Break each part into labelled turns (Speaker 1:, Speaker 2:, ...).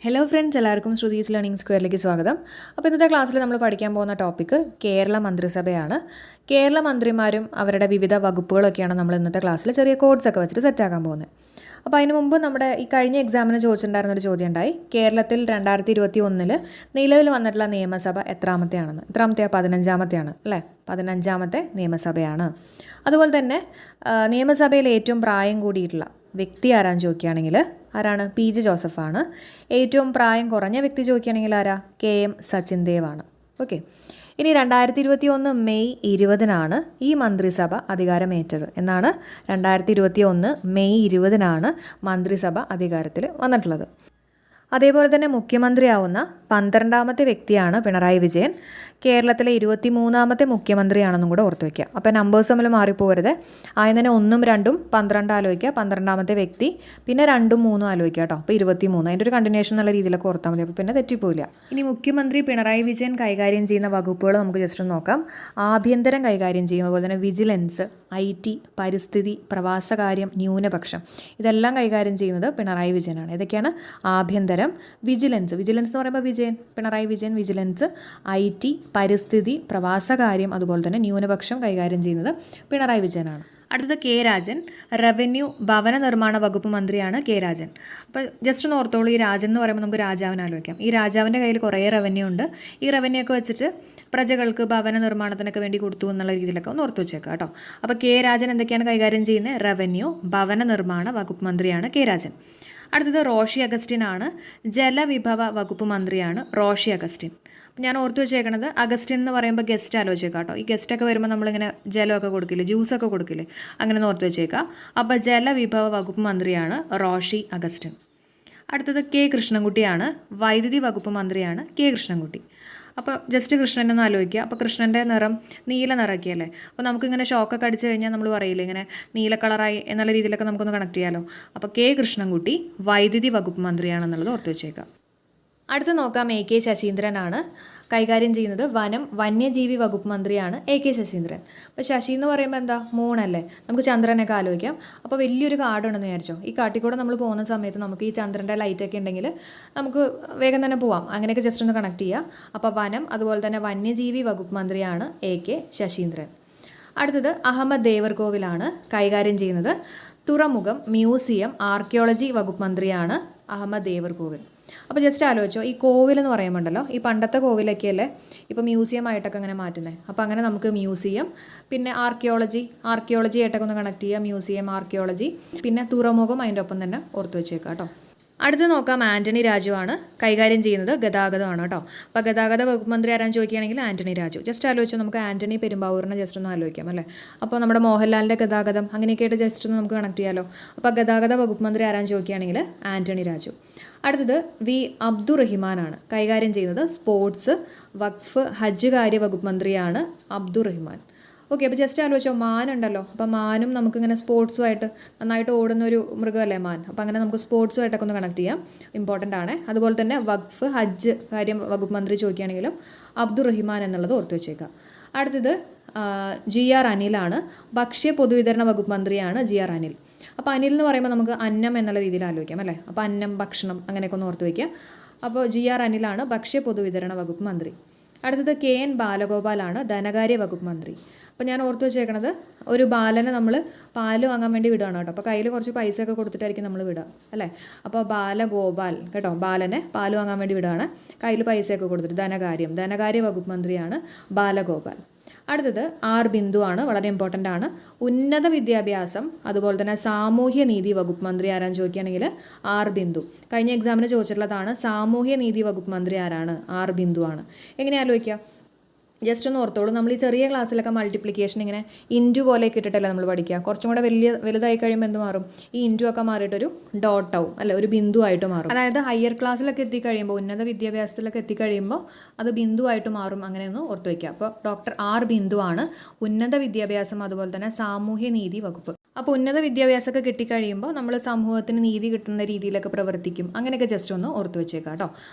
Speaker 1: Hello friends, എല്ലാവർക്കും Shruthi's learning സ്ക്വയറിലേക്ക് സ്വാഗതം. അപ്പോൾ ഇന്നത്തെ ക്ലാസ്സിൽ നമ്മൾ പഠിക്കാൻ പോകുന്ന ടോപ്പിക്ക് കേരള മന്ത്രിസഭയാണ്. കേരള മന്ത്രിമാരും അവരുടെ വിവിധ വകുപ്പുകളൊക്കെയാണ് നമ്മൾ ഇന്നത്തെ ക്ലാസ്സിൽ ചെറിയ കോഡ്സൊക്കെ വെച്ചിട്ട് സെറ്റാക്കാൻ പോകുന്നത്. അപ്പോൾ അതിന് മുമ്പ് നമ്മുടെ ഈ കഴിഞ്ഞ എക്സാമിന് ചോദിച്ചിട്ടുണ്ടായിരുന്നൊരു ചോദ്യം ഉണ്ടായി, കേരളത്തിൽ 2021 നിലവിൽ വന്നിട്ടുള്ള നിയമസഭ എത്രാമത്തെയാണെന്ന്. എത്രാമത്തെയാണ്? 15ാമത്തെയാണ് അല്ലേ? 15ാമത്തെ നിയമസഭയാണ്. അതുപോലെ തന്നെ നിയമസഭയിൽ ഏറ്റവും പ്രായം കൂടിയിട്ടുള്ള വ്യക്തി ആരാന്ന് ചോദിക്കുകയാണെങ്കിൽ ആരാണ്? PJ ജോസഫാണ്. ഏറ്റവും പ്രായം കുറഞ്ഞ വ്യക്തി ചോദിക്കുകയാണെങ്കിൽ ആരാ? KM സച്ചിൻ ദേവാണ്. ഓക്കെ. ഇനി 2021 മെയ് 20 ഈ മന്ത്രിസഭ അധികാരമേറ്റത്. എന്നാണ്? 2021 മെയ് 20 മന്ത്രിസഭ അധികാരത്തിൽ വന്നിട്ടുള്ളത്. അതേപോലെ തന്നെ മുഖ്യമന്ത്രിയാവുന്ന 12ാമത്തെ വ്യക്തിയാണ് പിണറായി വിജയൻ. കേരളത്തിലെ 23ാമത്തെ മുഖ്യമന്ത്രിയാണെന്നും കൂടെ ഓർത്ത് വയ്ക്കുക. അപ്പോൾ നമ്പേഴ്സ് തമ്മിൽ മാറിപ്പോകരുത്. ആദ്യം തന്നെ 1ഉം 2ഉം 12 ആലോചിക്കുക, 12ാമത്തെ വ്യക്തി, പിന്നെ 2ഉം 3ഉം ആലോചിക്കുക കേട്ടോ. അപ്പോൾ 23. അതിൻ്റെ ഒരു കണ്ടിന്യൂഷൻ എന്നുള്ള രീതിയിലൊക്കെ ഓർത്താൽ മതി, അപ്പോൾ പിന്നെ തെറ്റിപ്പോയില്ല. ഇനി മുഖ്യമന്ത്രി പിണറായി വിജയൻ കൈകാര്യം ചെയ്യുന്ന വകുപ്പുകൾ നമുക്ക് ജസ്റ്റ് ഒന്ന് നോക്കാം. ആഭ്യന്തരം കൈകാര്യം ചെയ്യും, അതുപോലെ തന്നെ വിജിലൻസ്, IT, പരിസ്ഥിതി, പ്രവാസകാര്യം, ന്യൂനപക്ഷം, ഇതെല്ലാം കൈകാര്യം ചെയ്യുന്നത് പിണറായി വിജയനാണ്. ഇതൊക്കെയാണ് ആഭ്യന്തരം. വിജിലൻസ് എന്ന് പറയുമ്പോൾ പിണറായി വിജയൻ വിജിലൻസ്, IT, പരിസ്ഥിതി, പ്രവാസകാര്യം, അതുപോലെ തന്നെ ന്യൂനപക്ഷം കൈകാര്യം ചെയ്യുന്നത് പിണറായി വിജയനാണ്. അടുത്തത് K രാജൻ, റവന്യൂ ഭവന നിർമ്മാണ വകുപ്പ് മന്ത്രിയാണ് K രാജൻ. അപ്പോൾ ജസ്റ്റ് ഒന്ന് ഓർത്തോളൂ, ഈ രാജൻ എന്ന് പറയുമ്പോൾ നമുക്ക് രാജാവിനെ ആലോചിക്കാം. ഈ രാജാവിൻ്റെ കയ്യിൽ കുറേ റവന്യൂ ഉണ്ട്. ഈ റവന്യൂ ഒക്കെ വെച്ചിട്ട് പ്രജകൾക്ക് ഭവന നിർമ്മാണത്തിനൊക്കെ വേണ്ടി കൊടുത്തു എന്നുള്ള രീതിയിലൊക്കെ ഒന്ന് ഓർത്ത് വെച്ചേക്കാം കേട്ടോ. അപ്പോൾ K രാജൻ എന്തൊക്കെയാണ് കൈകാര്യം ചെയ്യുന്നത്? റവന്യൂ ഭവന നിർമ്മാണ വകുപ്പ് മന്ത്രിയാണ് K രാജൻ. അടുത്തത് റോഷി അഗസ്റ്റിൻ ആണ്. ജലവിഭവ വകുപ്പ് മന്ത്രിയാണ് റോഷി അഗസ്റ്റിൻ. ഞാൻ ഓർത്ത് വെച്ചേക്കണത്, അഗസ്റ്റിൻ എന്ന് പറയുമ്പോൾ ഗസ്റ്റ് ആലോചിച്ചേക്കാം കേട്ടോ. ഈ ഗസ്റ്റൊക്കെ വരുമ്പോൾ നമ്മളിങ്ങനെ ജലമൊക്കെ കൊടുക്കില്ലേ, ജ്യൂസൊക്കെ കൊടുക്കില്ലേ, അങ്ങനെ ഒന്ന് ഓർത്ത് വെച്ചേക്കാം. അപ്പോൾ ജലവിഭവ വകുപ്പ് മന്ത്രിയാണ് റോഷി അഗസ്റ്റിൻ. അടുത്തത് K കൃഷ്ണൻകുട്ടിയാണ്. വൈദ്യുതി വകുപ്പ് മന്ത്രിയാണ് K കൃഷ്ണൻകുട്ടി. അപ്പോൾ ജസ്റ്റ് കൃഷ്ണനൊന്ന് ആലോചിക്കുക. അപ്പോൾ കൃഷ്ണൻ്റെ നിറം നീല നിറക്കിയല്ലേ. അപ്പോൾ നമുക്കിങ്ങനെ ഷോക്കൊക്കെ അടിച്ചു കഴിഞ്ഞാൽ നമ്മൾ പറയില്ലേ ഇങ്ങനെ നീല കളറായി എന്നുള്ള രീതിയിലൊക്കെ നമുക്കൊന്ന് കണക്ട് ചെയ്യാമല്ലോ. അപ്പോൾ K കൃഷ്ണൻകുട്ടി വൈദ്യുതി വകുപ്പ് മന്ത്രിയാണെന്നുള്ളത് ഓർത്ത് വെച്ചേക്കാം. അടുത്ത് നോക്കാം, AK ശശീന്ദ്രനാണ്. കൈകാര്യം ചെയ്യുന്നത് വനം വന്യജീവി വകുപ്പ് മന്ത്രിയാണ് AK ശശീന്ദ്രൻ. അപ്പോൾ ശശി എന്ന് പറയുമ്പോൾ എന്താ? മൂണല്ലേ. നമുക്ക് ചന്ദ്രനൊക്കെ ആലോചിക്കാം. അപ്പോൾ വലിയൊരു കാടുണ്ടെന്ന് വിചാരിച്ചോ. ഈ കാട്ടിൽ കൂടെ നമ്മൾ പോകുന്ന സമയത്ത് നമുക്ക് ഈ ചന്ദ്രൻ്റെ ലൈറ്റൊക്കെ ഉണ്ടെങ്കിൽ നമുക്ക് വേഗം തന്നെ പോവാം. അങ്ങനെയൊക്കെ ജസ്റ്റ് ഒന്ന് കണക്ട് ചെയ്യുക. അപ്പോൾ വനം അതുപോലെ തന്നെ വന്യജീവി വകുപ്പ് മന്ത്രിയാണ് AK ശശീന്ദ്രൻ. അടുത്തത് അഹമ്മദ് ദേവർകോവിലാണ്. കൈകാര്യം ചെയ്യുന്നത് തുറമുഖം, മ്യൂസിയം, ആർക്കിയോളജി വകുപ്പ് മന്ത്രിയാണ് അഹമ്മദ് ദേവർകോവിൽ. അപ്പോൾ ജസ്റ്റ് ആലോചിച്ചോ, ഈ കോവിൽ എന്ന് പറയുമ്പോണ്ടല്ലോ, ഈ പണ്ടത്തെ കോവിലൊക്കെയല്ലേ ഇപ്പോൾ മ്യൂസിയം ആയിട്ടൊക്കെ അങ്ങനെ മാറ്റുന്നത്. അപ്പോൾ അങ്ങനെ നമുക്ക് മ്യൂസിയം, പിന്നെ ആർക്കിയോളജി ആയിട്ടൊക്കെ ഒന്ന് കണക്ട് ചെയ്യുക. മ്യൂസിയം, ആർക്കിയോളജി, പിന്നെ തുറമുഖം അതിൻ്റെ ഒപ്പം തന്നെ ഓർത്ത് വെച്ചേക്കാം കേട്ടോ. അടുത്ത് നോക്കാം, ആൻ്റണി രാജു ആണ്. കൈകാര്യം ചെയ്യുന്നത് ഗതാഗതമാണ് കേട്ടോ. അപ്പോൾ ഗതാഗത വകുപ്പ് മന്ത്രി ആരാന്ന് ചോദിക്കുകയാണെങ്കിൽ ആൻ്റണി രാജു. ജസ്റ്റ് ആലോചിച്ചു, നമുക്ക് ആൻ്റണി പെരുമ്പാവൂരിനെ ജസ്റ്റ് ഒന്ന് ആലോചിക്കാം അല്ലേ. അപ്പോൾ നമ്മുടെ മോഹൻലാലിൻ്റെ ഗതാഗതം അങ്ങനെയൊക്കെയായിട്ട് ജസ്റ്റ് ഒന്ന് നമുക്ക് കണക്ട് ചെയ്യാമല്ലോ. അപ്പോൾ ഗതാഗത വകുപ്പ് മന്ത്രി ആരാന്ന് ചോദിക്കുകയാണെങ്കിൽ ആൻ്റണി രാജു. അടുത്തത് V അബ്ദുറഹിമാനാണ്. കൈകാര്യം ചെയ്യുന്നത് സ്പോർട്സ്, വഖഫ്, ഹജ്ജ് കാര്യ വകുപ്പ് മന്ത്രിയാണ് അബ്ദുറഹിമാൻ. ഓക്കെ. അപ്പോൾ ജസ്റ്റ് ആലോചിച്ചോ, മാനുണ്ടല്ലോ. അപ്പോൾ മാനും നമുക്കിങ്ങനെ സ്പോർട്സുമായിട്ട് നന്നായിട്ട് ഓടുന്നൊരു മൃഗമല്ലേ മാൻ. അപ്പോൾ അങ്ങനെ നമുക്ക് സ്പോർട്സുമായിട്ടൊക്കെ ഒന്ന് കണക്ട് ചെയ്യാം, ഇമ്പോർട്ടൻ്റ് ആണ്. അതുപോലെ തന്നെ വഖഫ്, ഹജ്ജ് കാര്യം വകുപ്പ് മന്ത്രി ചോദിക്കുകയാണെങ്കിലും അബ്ദുറഹിമാൻ എന്നുള്ളത് ഓർത്ത് വെച്ചേക്കാം. അടുത്തത് GR അനിലാണ്. ഭക്ഷ്യ പൊതുവിതരണ വകുപ്പ് മന്ത്രിയാണ് GR അനിൽ. അപ്പോൾ അനിൽ എന്ന് പറയുമ്പോൾ നമുക്ക് അന്നം എന്നുള്ള രീതിയിൽ ആലോചിക്കാം അല്ലേ. അപ്പോൾ അന്നം, ഭക്ഷണം അങ്ങനെയൊക്കെ ഒന്ന് ഓർത്ത് വയ്ക്കുക. അപ്പോൾ GR അനിലാണ് ഭക്ഷ്യ പൊതുവിതരണ വകുപ്പ് മന്ത്രി. അടുത്തത് KN ബാലഗോപാലാണ് ധനകാര്യ വകുപ്പ് മന്ത്രി. അപ്പോൾ ഞാൻ ഓർത്ത് വെച്ചേക്കണത്, ഒരു ബാലനെ നമ്മൾ പാല് വാങ്ങാൻ വേണ്ടി വിടുകയാണ് കേട്ടോ. അപ്പോൾ കയ്യിൽ കുറച്ച് പൈസ ഒക്കെ കൊടുത്തിട്ടായിരിക്കും നമ്മൾ വിടുക അല്ലേ. അപ്പോൾ ബാലഗോപാൽ കേട്ടോ, ബാലനെ പാല് വാങ്ങാൻ വേണ്ടി വിടുകയാണ്, കയ്യിൽ പൈസയൊക്കെ കൊടുത്തിട്ട്. ധനകാര്യ വകുപ്പ് മന്ത്രിയാണ് ബാലഗോപാൽ. അടുത്തത് R ബിന്ദു ആണ്. വളരെ ഇമ്പോർട്ടൻ്റ് ആണ്. ഉന്നത വിദ്യാഭ്യാസം അതുപോലെ തന്നെ സാമൂഹ്യ നീതി വകുപ്പ് മന്ത്രി ആരാന്ന് ചോദിക്കുകയാണെങ്കിൽ R ബിന്ദു. കഴിഞ്ഞ എക്സാമിന് ചോദിച്ചിട്ടുള്ളതാണ്, സാമൂഹ്യ നീതി വകുപ്പ് മന്ത്രി ആരാണ്? R ബിന്ദു ആണ്. എങ്ങനെ ആലോചിക്കുക? ജസ്റ്റ് ഒന്ന് ഓർത്തോളൂ, നമ്മൾ ഈ ചെറിയ ക്ലാസ്സിലൊക്കെ മൾട്ടിപ്ലിക്കേഷൻ ഇങ്ങനെ ഇൻറ്റു പോലെയൊക്കെ ഇട്ടിട്ടല്ലേ നമ്മൾ പഠിക്കുക. കുറച്ചും കൂടെ വലുതായി കഴിയുമ്പോൾ എന്ത് മാറും? ഈ ഇൻറ്റു ഒക്കെ മാറിയിട്ടൊരു ഡോട്ട് ആവും അല്ലെ, ഒരു ബിന്ദു ആയിട്ട് മാറും. അതായത് ഹയർ ക്ലാസ്സിലൊക്കെ എത്തിക്കഴിയുമ്പോൾ, ഉന്നത വിദ്യാഭ്യാസത്തിലൊക്കെ എത്തിക്കഴിയുമ്പോൾ അത് ബിന്ദു ആയിട്ട് മാറും. അങ്ങനെയൊന്ന് ഓർത്ത് വയ്ക്കുക. അപ്പോൾ ഡോക്ടർ R ബിന്ദു ആണ് ഉന്നത വിദ്യാഭ്യാസം അതുപോലെ തന്നെ സാമൂഹ്യ നീതി വകുപ്പ്. അപ്പോൾ ഉന്നത വിദ്യാഭ്യാസമൊക്കെ കിട്ടിക്കഴിയുമ്പോൾ നമ്മൾ സമൂഹത്തിന് നീതി കിട്ടുന്ന രീതിയിലൊക്കെ പ്രവർത്തിക്കും. അങ്ങനെയൊക്കെ ജസ്റ്റ് ഒന്ന് ഓർത്ത് വെച്ചേക്കാം കേട്ടോ.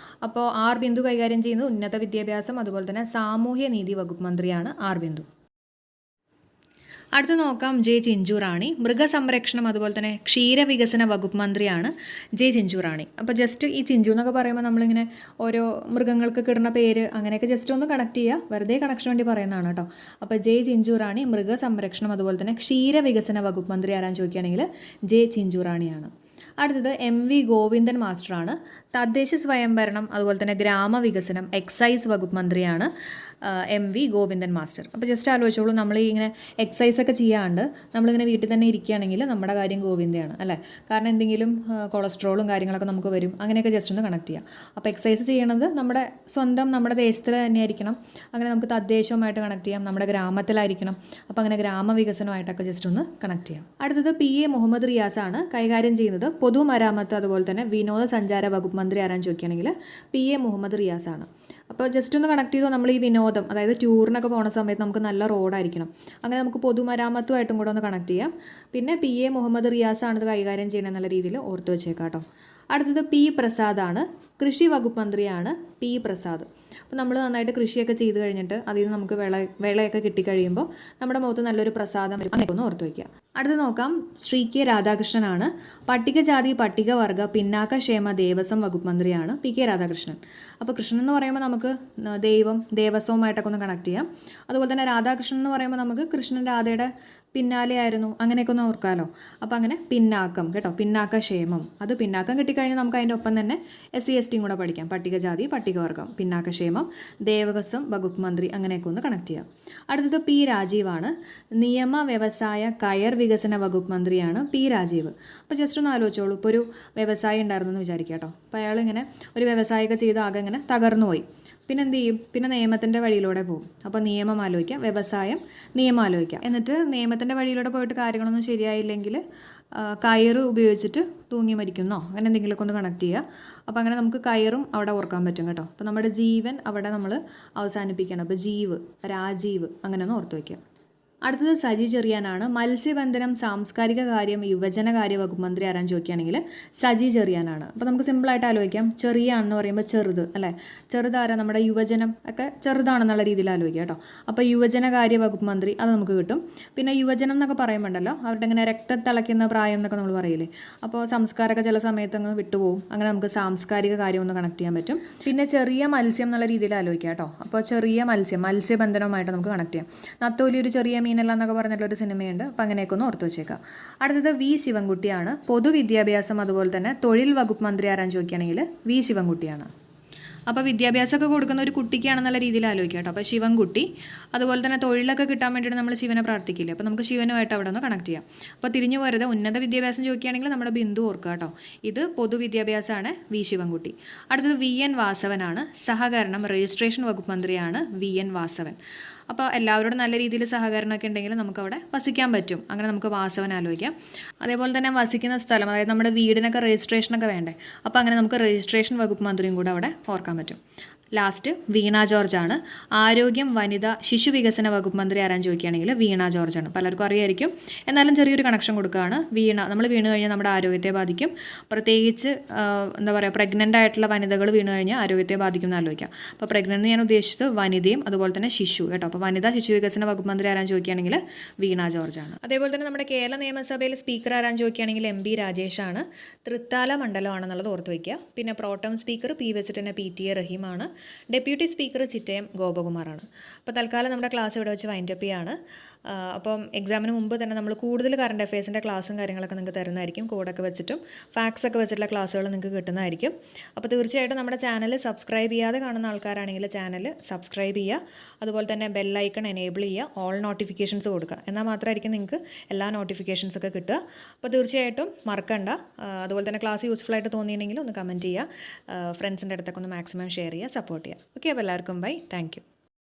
Speaker 1: അപ്പോൾ R ബിന്ദു കൈകാര്യം ചെയ്യുന്നത് ഉന്നത വിദ്യാഭ്യാസം അതുപോലെ തന്നെ സാമൂഹ്യ നീതി വകുപ്പ് മന്ത്രിയാണ് R ബിന്ദു. അടുത്ത് നോക്കാം ജെ ചിഞ്ചുറാണി. മൃഗസംരക്ഷണം അതുപോലെ തന്നെ ക്ഷീരവികസന വകുപ്പ് മന്ത്രിയാണ് ജെ ചിഞ്ചുറാണി. അപ്പോൾ ജസ്റ്റ് ഈ ചിഞ്ചു എന്നൊക്കെ പറയുമ്പോൾ നമ്മളിങ്ങനെ ഓരോ മൃഗങ്ങൾക്ക് കിട്ടുന്ന പേര് അങ്ങനെയൊക്കെ ജസ്റ്റ് ഒന്ന് കണക്ട് ചെയ്യുക, വെറുതെ കണക്ഷൻ വേണ്ടി പറയുന്നതാണ് കേട്ടോ. അപ്പോൾ ജെ ചിഞ്ചുറാണി മൃഗസംരക്ഷണം അതുപോലെ തന്നെ ക്ഷീരവികസന വകുപ്പ് മന്ത്രി ആരാന്ന് ചോദിക്കുകയാണെങ്കിൽ ജെ ചിഞ്ചുറാണിയാണ്. അടുത്തത് MV ഗോവിന്ദൻ മാസ്റ്ററാണ്. തദ്ദേശ സ്വയംഭരണം അതുപോലെ തന്നെ ഗ്രാമവികസനം എക്സൈസ് വകുപ്പ് മന്ത്രിയാണ് MV ഗോവിന്ദൻ മാസ്റ്റർ. അപ്പോൾ ജസ്റ്റ് ആലോചിച്ചോളൂ, നമ്മൾ ഇങ്ങനെ എക്സസൈസൊക്കെ ചെയ്യാണ്ട് നമ്മളിങ്ങനെ വീട്ടിൽ തന്നെ ഇരിക്കുകയാണെങ്കിൽ നമ്മുടെ കാര്യം ഗോവിന്ദയാണ് അല്ലേ. കാരണം എന്തെങ്കിലും കൊളസ്ട്രോളും കാര്യങ്ങളൊക്കെ നമുക്ക് വരും, അങ്ങനെയൊക്കെ ജസ്റ്റ് ഒന്ന് കണക്ട് ചെയ്യാം. അപ്പോൾ എക്സസൈസ് ചെയ്യണത് നമ്മുടെ ദേശത്തിൽ തന്നെ ആയിരിക്കണം. അങ്ങനെ നമുക്ക് തദ്ദേശവുമായിട്ട് കണക്ട് ചെയ്യാം, നമ്മുടെ ഗ്രാമത്തിലായിരിക്കണം. അപ്പോൾ അങ്ങനെ ഗ്രാമവികസനമായിട്ടൊക്കെ ജസ്റ്റ് ഒന്ന് കണക്ട് ചെയ്യാം. അടുത്തത് PA മുഹമ്മദ് റിയാസാണ് കൈകാര്യം ചെയ്യുന്നത് പൊതുമരാമത്ത് അതുപോലെ തന്നെ വിനോദസഞ്ചാര വകുപ്പ് മന്ത്രി ആരാന്ന് ചോദിക്കുകയാണെങ്കിൽ PA മുഹമ്മദ് റിയാസാണ്. അപ്പോൾ ജസ്റ്റ് ഒന്ന് കണക്ട് ചെയ്തോ, നമ്മൾ ഈ വിനോദം അതായത് ടൂറിനൊക്കെ പോകുന്ന സമയത്ത് നമുക്ക് നല്ല റോഡായിരിക്കണം, അങ്ങനെ നമുക്ക് പൊതുമരാമത്തുമായിട്ടും കൂടെ ഒന്ന് കണക്ട് ചെയ്യാം. പിന്നെ PA മുഹമ്മദ് റിയാസാണ് ഇത് കൈകാര്യം ചെയ്യുന്നത് എന്നുള്ള രീതിയിൽ ഓർത്ത് വെച്ചേക്കാം കേട്ടോ. അടുത്തത് P പ്രസാദാണ്. കൃഷി വകുപ്പ് മന്ത്രിയാണ് P പ്രസാദ്. അപ്പോൾ നമ്മൾ നന്നായിട്ട് കൃഷിയൊക്കെ ചെയ്ത് കഴിഞ്ഞിട്ട് അതിൽ നിന്ന് നമുക്ക് വിളയൊക്കെ കിട്ടിക്കഴിയുമ്പോൾ നമ്മുടെ മുഖത്ത് നല്ലൊരു പ്രസാദം വരും, അങ്ങനെയൊക്കെ ഒന്ന് ഓർത്ത് വയ്ക്കുക. അടുത്ത് നോക്കാം ശ്രീ K രാധാകൃഷ്ണനാണ്. പട്ടികജാതി പട്ടികവർഗ പിന്നാക്കക്ഷേമ ദേവസ്വം വകുപ്പ് മന്ത്രിയാണ് PK രാധാകൃഷ്ണൻ. അപ്പോൾ കൃഷ്ണൻ എന്ന് പറയുമ്പോൾ നമുക്ക് ദേവസ്വവുമായിട്ടൊക്കെ ഒന്ന് കണക്ട് ചെയ്യാം. അതുപോലെ തന്നെ രാധാകൃഷ്ണൻ എന്ന് പറയുമ്പോൾ നമുക്ക് കൃഷ്ണൻ രാധയുടെ പിന്നാലെ ആയിരുന്നു, അങ്ങനെയൊക്കെ ഒന്ന് ഓർക്കാമല്ലോ. അപ്പോൾ അങ്ങനെ പിന്നാക്കം കേട്ടോ, പിന്നാക്കക്ഷേമം, അത് പിന്നാക്കം കിട്ടിക്കഴിഞ്ഞാൽ നമുക്ക് അതിൻ്റെ ഒപ്പം തന്നെ SC ST കൂടെ പഠിക്കാം. പട്ടികജാതി പട്ടികവർഗം പിന്നാക്കക്ഷേമം ദേവസ്വം വകുപ്പ് മന്ത്രി, അങ്ങനെയൊക്കെ ഒന്ന് കണക്ട് ചെയ്യാം. അടുത്തത് P രാജീവാണ്. നിയമ വ്യവസായ കയർ വികസന വകുപ്പ് മന്ത്രിയാണ് P രാജീവ്. അപ്പോൾ ജസ്റ്റ് ഒന്ന് ആലോചിച്ചോളൂ, ഇപ്പോൾ ഒരു വ്യവസായി ഉണ്ടായിരുന്നു എന്ന് വിചാരിക്കുക കേട്ടോ. അപ്പോൾ അയാളിങ്ങനെ ഒരു വ്യവസായമൊക്കെ ചെയ്ത് ആകെ ഇങ്ങനെ തകർന്നു പോയി. പിന്നെ എന്ത് ചെയ്യും? പിന്നെ നിയമത്തിൻ്റെ വഴിയിലൂടെ പോകും. അപ്പോൾ നിയമം ആലോചിക്കാം, വ്യവസായം നിയമം ആലോചിക്കാം. എന്നിട്ട് നിയമത്തിൻ്റെ വഴിയിലൂടെ പോയിട്ട് കാര്യങ്ങളൊന്നും ശരിയായില്ലെങ്കിൽ കയറ് ഉപയോഗിച്ചിട്ട് തൂങ്ങി മരിക്കുന്നോ അങ്ങനെ എന്തെങ്കിലുമൊക്കെ ഒന്ന് കണക്ട് ചെയ്യുക. അപ്പോൾ അങ്ങനെ നമുക്ക് കയറും അവിടെ ഓർക്കാൻ പറ്റും കേട്ടോ. അപ്പോൾ നമ്മുടെ ജീവൻ അവിടെ നമ്മൾ അവസാനിപ്പിക്കണം. അപ്പോൾ ജീവ്, രാജീവ്, അങ്ങനെ ഒന്ന് ഓർത്ത് വയ്ക്കുക. അടുത്തത് സജി ചെറിയാനാണ്. മത്സ്യബന്ധനം സാംസ്കാരിക കാര്യം യുവജനകാര്യ വകുപ്പ് മന്ത്രി ആരാന്ന് ചോദിക്കുകയാണെങ്കിൽ സജി ചെറിയാനാണ്. അപ്പോൾ നമുക്ക് സിമ്പിളായിട്ട് ആലോചിക്കാം, ചെറിയാണെന്ന് പറയുമ്പോൾ ചെറുത് അല്ലേ. ചെറുതാരാ? നമ്മുടെ യുവജനം ഒക്കെ ചെറുതാണെന്നുള്ള രീതിയിൽ ആലോചിക്കാം കേട്ടോ. അപ്പോൾ യുവജനകാര്യ വകുപ്പ് മന്ത്രി അത് നമുക്ക് കിട്ടും. പിന്നെ യുവജനം എന്നൊക്കെ പറയുമ്പോണ്ടല്ലോ അവരുടെ ഇങ്ങനെ രക്തത്തിളയ്ക്കുന്ന പ്രായം എന്നൊക്കെ നമ്മൾ പറയില്ലേ. അപ്പോൾ സംസ്കാരമൊക്കെ ചില സമയത്ത് അങ്ങ് വിട്ടുപോകും, അങ്ങനെ നമുക്ക് സാംസ്കാരിക കാര്യം ഒന്ന് കണക്ട് ചെയ്യാൻ പറ്റും. പിന്നെ ചെറിയ മത്സ്യം എന്നുള്ള രീതിയിൽ ആലോചിക്കാം കേട്ടോ. അപ്പോൾ ചെറിയ മത്സ്യബന്ധനവുമായിട്ട് നമുക്ക് കണക്ട് ചെയ്യാം. നത്തോലി ഒരു ചെറിയ മീനല്ല എന്നൊക്കെ പറഞ്ഞിട്ടുള്ളൊരു സിനിമയുണ്ട്. അപ്പോൾ അങ്ങനെയൊക്കെ ഒന്ന് ഓർത്ത് വെച്ചേക്കാം. അടുത്തത് V ശിവൻകുട്ടിയാണ്. പൊതുവിദ്യാഭ്യാസം അതുപോലെ തന്നെ തൊഴിൽ വകുപ്പ് മന്ത്രി ആരാന്ന് ചോദിക്കുകയാണെങ്കിൽ V ശിവൻകുട്ടിയാണ്. അപ്പോൾ വിദ്യാഭ്യാസമൊക്കെ കൊടുക്കുന്ന ഒരു കുട്ടിക്കാണെന്നുള്ള രീതിയിൽ ആലോചിക്കാം കേട്ടോ. അപ്പോൾ ശിവൻകുട്ടി, അതുപോലെ തന്നെ തൊഴിലൊക്കെ കിട്ടാൻ വേണ്ടിയിട്ട് നമ്മൾ ശിവനെ പ്രാർത്ഥിക്കില്ലേ. അപ്പോൾ നമുക്ക് ശിവനുമായിട്ട് അവിടെ ഒന്ന് കണക്ട് ചെയ്യാം. അപ്പോൾ തിരിഞ്ഞു പോരുത്, ഉന്നത വിദ്യാഭ്യാസം ചോദിക്കുകയാണെങ്കിൽ നമ്മുടെ ബിന്ദു ഓർക്കുക കേട്ടോ. ഇത് പൊതുവിദ്യാഭ്യാസമാണ് V ശിവൻകുട്ടി. അടുത്തത് VN വാസവനാണ്. സഹകരണം രജിസ്ട്രേഷൻ വകുപ്പ് മന്ത്രിയാണ് VN വാസവൻ. അപ്പോൾ എല്ലാവരോടും നല്ല രീതിയിൽ സഹകരണമൊക്കെ ഉണ്ടെങ്കിൽ നമുക്കവിടെ വസിക്കാൻ പറ്റും. അങ്ങനെ നമുക്ക് വാസവൻ ആലോചിക്കാം. അതേപോലെ തന്നെ വസിക്കുന്ന സ്ഥലം, അതായത് നമ്മുടെ വീടിനൊക്കെ രജിസ്ട്രേഷനൊക്കെ വേണ്ടേ. അപ്പോൾ അങ്ങനെ നമുക്ക് രജിസ്ട്രേഷൻ വകുപ്പ് മന്ത്രിയും കൂടെ അവിടെ ഓർക്കാൻ പറ്റും. ലാസ്റ്റ് വീണ ജോർജാണ്. ആരോഗ്യം വനിത ശിശു വികസന വകുപ്പ് മന്ത്രി ആരാന്ന് ചോദിക്കുകയാണെങ്കിൽ വീണ ജോർജാണ്. പലർക്കും അറിയായിരിക്കും, എന്നാലും ചെറിയൊരു കണക്ഷൻ കൊടുക്കുകയാണ്. നമ്മൾ വീണ് കഴിഞ്ഞാൽ നമ്മുടെ ആരോഗ്യത്തെ ബാധിക്കും. പ്രത്യേകിച്ച് എന്താ പറയുക, പ്രഗ്നൻ്റ് ആയിട്ടുള്ള വനിതകൾ വീണ് കഴിഞ്ഞാൽ ആരോഗ്യത്തെ ബാധിക്കും എന്ന് ആലോചിക്കാം. അപ്പോൾ പ്രഗ്നൻ്റ് ഞാൻ ഉദ്ദേശിച്ചത് വനിതയും അതുപോലെ തന്നെ ശിശു കേട്ടോ. അപ്പോൾ വനിതാ ശിശു വികസന വകുപ്പ് മന്ത്രി ആരാന്ന് ചോദിക്കുകയാണെങ്കിൽ വീണ ജോർജാണ്. അതേപോലെ തന്നെ നമ്മുടെ കേരള നിയമസഭയിൽ സ്പീക്കർ ആരാന്ന് ചോദിക്കുകയാണെങ്കിൽ MB രാജേഷാണ്. തൃത്താല മണ്ഡലമാണെന്നുള്ളത് ഓർത്ത് വയ്ക്കുക. പിന്നെ പ്രോട്ടം സ്പീക്കർ P വെച്ചിട്ട് തന്നെ PTA റഹീമാണ്. ഡെപ്യൂട്ടി സ്പീക്കർ ചിറ്റയം ഗോപകുമാറാണ്. അപ്പോൾ തൽക്കാലം നമ്മുടെ ക്ലാസ് ഇവിടെ വെച്ച് വൈൻഡപ്പ് ചെയ്യാണ്. അപ്പം എക്സാമിന് മുമ്പ് തന്നെ നമ്മൾ കൂടുതൽ കറണ്ട് അഫയേഴ്സിൻ്റെ ക്ലാസ്സും കാര്യങ്ങളൊക്കെ നിങ്ങൾക്ക് തരുന്നതായിരിക്കും. കോഡൊക്കെ വെച്ചിട്ടും ഫാക്സ് ഒക്കെ വെച്ചിട്ടുള്ള ക്ലാസ്സുകൾ നിങ്ങൾക്ക് കിട്ടുന്നതായിരിക്കും. അപ്പോൾ തീർച്ചയായിട്ടും നമ്മുടെ ചാനൽ സബ്സ്ക്രൈബ് ചെയ്യാതെ കാണുന്ന ആൾക്കാരാണെങ്കിൽ ചാനൽ സബ്സ്ക്രൈബ് ചെയ്യുക. അതുപോലെ തന്നെ ബെല്ലൈക്കൺ എനേബിൾ ചെയ്യുക, ഓൾ നോട്ടിഫിക്കേഷൻസ് കൊടുക്കുക. എന്നാൽ മാത്രമായിരിക്കും നിങ്ങൾക്ക് എല്ലാ നോട്ടിഫിക്കേഷൻസൊക്കെ കിട്ടുക. അപ്പോൾ തീർച്ചയായിട്ടും മറക്കണ്ട. അതുപോലെ തന്നെ ക്ലാസ് യൂസ്ഫുൾ ആയിട്ട് തോന്നിയിട്ടുണ്ടെങ്കിൽ ഒന്ന് കമൻറ്റ് ചെയ്യുക. ഫ്രണ്ട്സിൻ്റെ അടുത്തൊക്കെ ഒന്ന് മാക്സിമം ഷെയർ ചെയ്യുക, സപ്പോർട്ട് ചെയ്യുക. ഓക്കെ, അപ്പോൾ എല്ലാവർക്കും ബൈ, താങ്ക് യു.